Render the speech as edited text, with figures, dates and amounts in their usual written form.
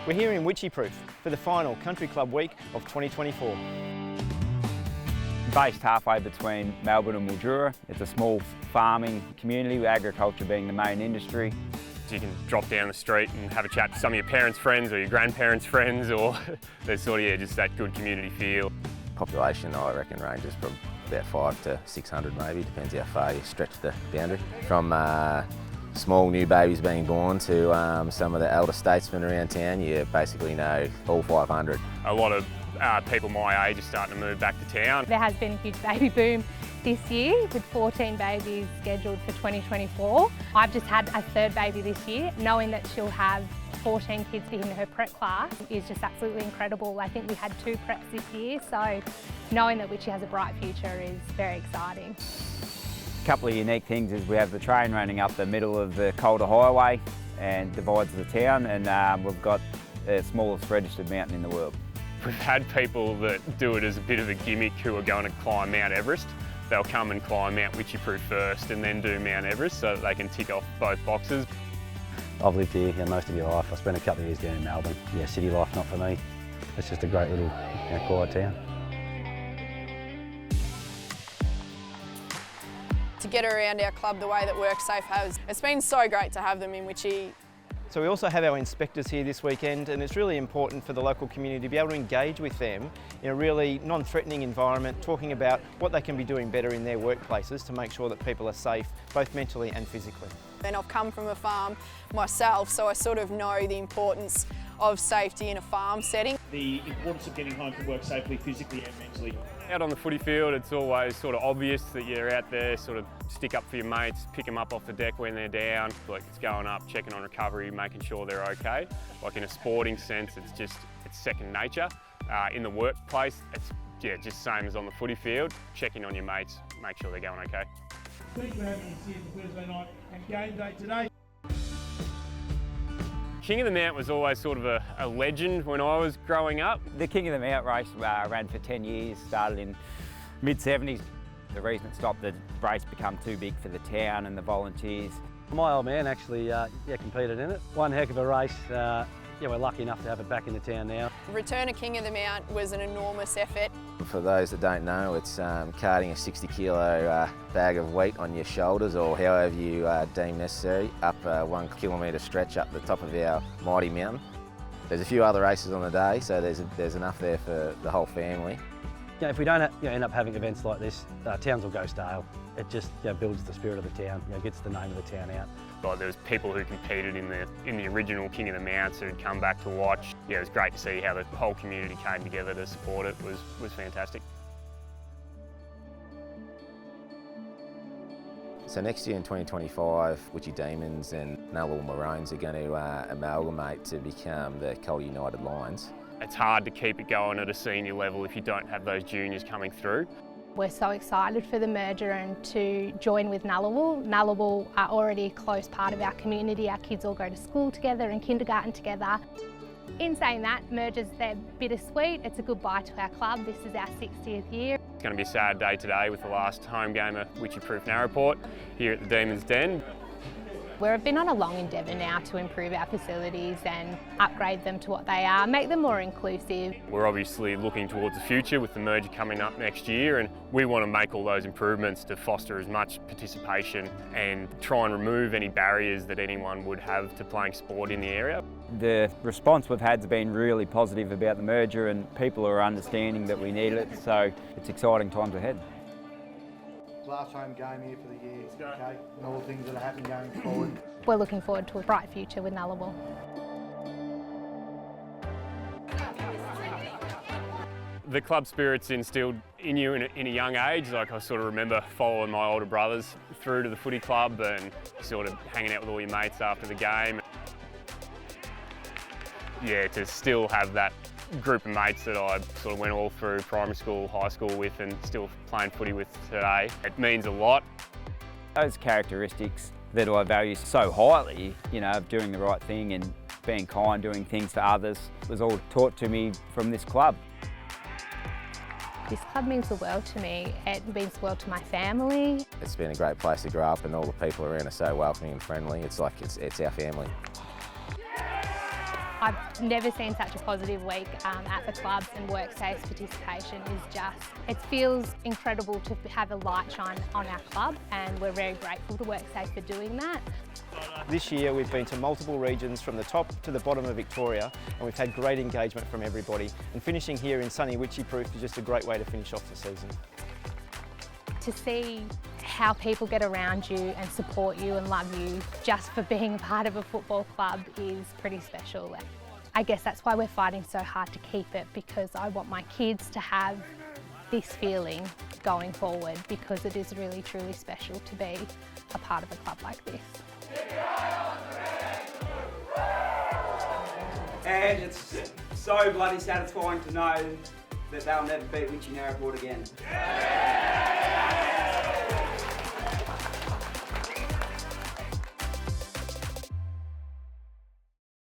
We're here in Wycheproof for the final Country Club Week of 2024. Based halfway between Melbourne and Mildura, it's a small farming community with agriculture being the main industry. You can drop down the street and have a chat to some of your parents' friends or your grandparents' friends, or there's sort of just that good community feel. Population, I reckon, ranges from about 500 to 600 maybe, depends how far you stretch the boundary. From small new babies being born to some of the elder statesmen around town, you basically know all 500. A lot of people my age are starting to move back to town. There has been a huge baby boom this year with 14 babies scheduled for 2024. I've just had a third baby this year. Knowing that she'll have 14 kids in her prep class is just absolutely incredible. I think we had 2 preps this year, so knowing that Wyche has a bright future is very exciting. A couple of unique things is we have the train running up the middle of the Calder Highway and divides the town, and we've got the smallest registered mountain in the world. We've had people that do it as a bit of a gimmick who are going to climb Mount Everest. They'll come and climb Mount Wycheproof first and then do Mount Everest so that they can tick off both boxes. I've lived here most of my life. I spent a couple of years down in Melbourne. Yeah, city life not for me. It's just a great little quiet town. To get around our club the way that WorkSafe has, it's been so great to have them in Wyche. So we also have our inspectors here this weekend, and it's really important for the local community to be able to engage with them in a really non-threatening environment, talking about what they can be doing better in their workplaces to make sure that people are safe, both mentally and physically. And I've come from a farm myself, so I sort of know the importance of safety in a farm setting. The importance of getting home from work safely, physically and mentally. Out on the footy field, it's always sort of obvious that you're out there, sort of stick up for your mates, pick them up off the deck when they're down. Like it's going up, checking on recovery, making sure they're okay. Like in a sporting sense, it's second nature. In the workplace, it's just same as on the footy field, checking on your mates, make sure they're going okay. Thanks for having us here for Thursday night and game day today. King of the Mount was always sort of a legend when I was growing up. The King of the Mount race ran for 10 years, started in mid-70s. The reason it stopped, the race became too big for the town and the volunteers. My old man actually competed in it. One heck of a race. We're lucky enough to have it back in the town now. Return of King of the Mount was an enormous effort. For those that don't know, it's carting a 60 kilo bag of wheat on your shoulders, or however you deem necessary, up a 1 kilometre stretch up the top of our mighty mountain. There's a few other races on the day, so there's enough there for the whole family. If we don't end up having events like this, towns will go stale. It just builds the spirit of the town, gets the name of the town out. Like there was people who competed in the original King of the Mounts who'd come back to watch. Yeah, it was great to see how the whole community came together to support it. Was fantastic. So next year in 2025, Wyche Demons and Netball Maroons are going to amalgamate to become the Calder United Lions. It's hard to keep it going at a senior level if you don't have those juniors coming through. We're so excited for the merger and to join with Nullarbor. Nullarbor are already a close part of our community. Our kids all go to school together and kindergarten together. In saying that, mergers, they're bittersweet. It's a goodbye to our club. This is our 60th year. It's going to be a sad day today with the last home game of WycheProof here at the Demons Den. We've been on a long endeavour now to improve our facilities and upgrade them to what they are, make them more inclusive. We're obviously looking towards the future with the merger coming up next year, and we want to make all those improvements to foster as much participation and try and remove any barriers that anyone would have to playing sport in the area. The response we've had has been really positive about the merger, and people are understanding that we need it, so it's exciting times ahead. Last home game here for the year, okay, and all the things that are happening going forward. We're looking forward to a bright future with Nullarbor. The club spirit's instilled in you in a young age. Like I sort of remember following my older brothers through to the footy club and sort of hanging out with all your mates after the game. Yeah, to still have that group of mates that I sort of went all through primary school, high school with and still playing footy with today, it means a lot. Those characteristics that I value so highly, of doing the right thing and being kind, doing things for others, was all taught to me from this club. This club means the world to me. It means the world to my family. It's been a great place to grow up, and all the people around are so welcoming and friendly. It's like it's our family. I've never seen such a positive week at the clubs, and WorkSafe's participation is just, it feels incredible to have a light shine on our club, and we're very grateful to WorkSafe for doing that. This year we've been to multiple regions from the top to the bottom of Victoria, and we've had great engagement from everybody, and finishing here in sunny Wycheproof is just a great way to finish off the season. To see how people get around you and support you and love you just for being part of a football club is pretty special. I guess that's why we're fighting so hard to keep it, because I want my kids to have this feeling going forward, because it is really truly special to be a part of a club like this. And it's so bloody satisfying to know that they'll never beat WycheNarraport again.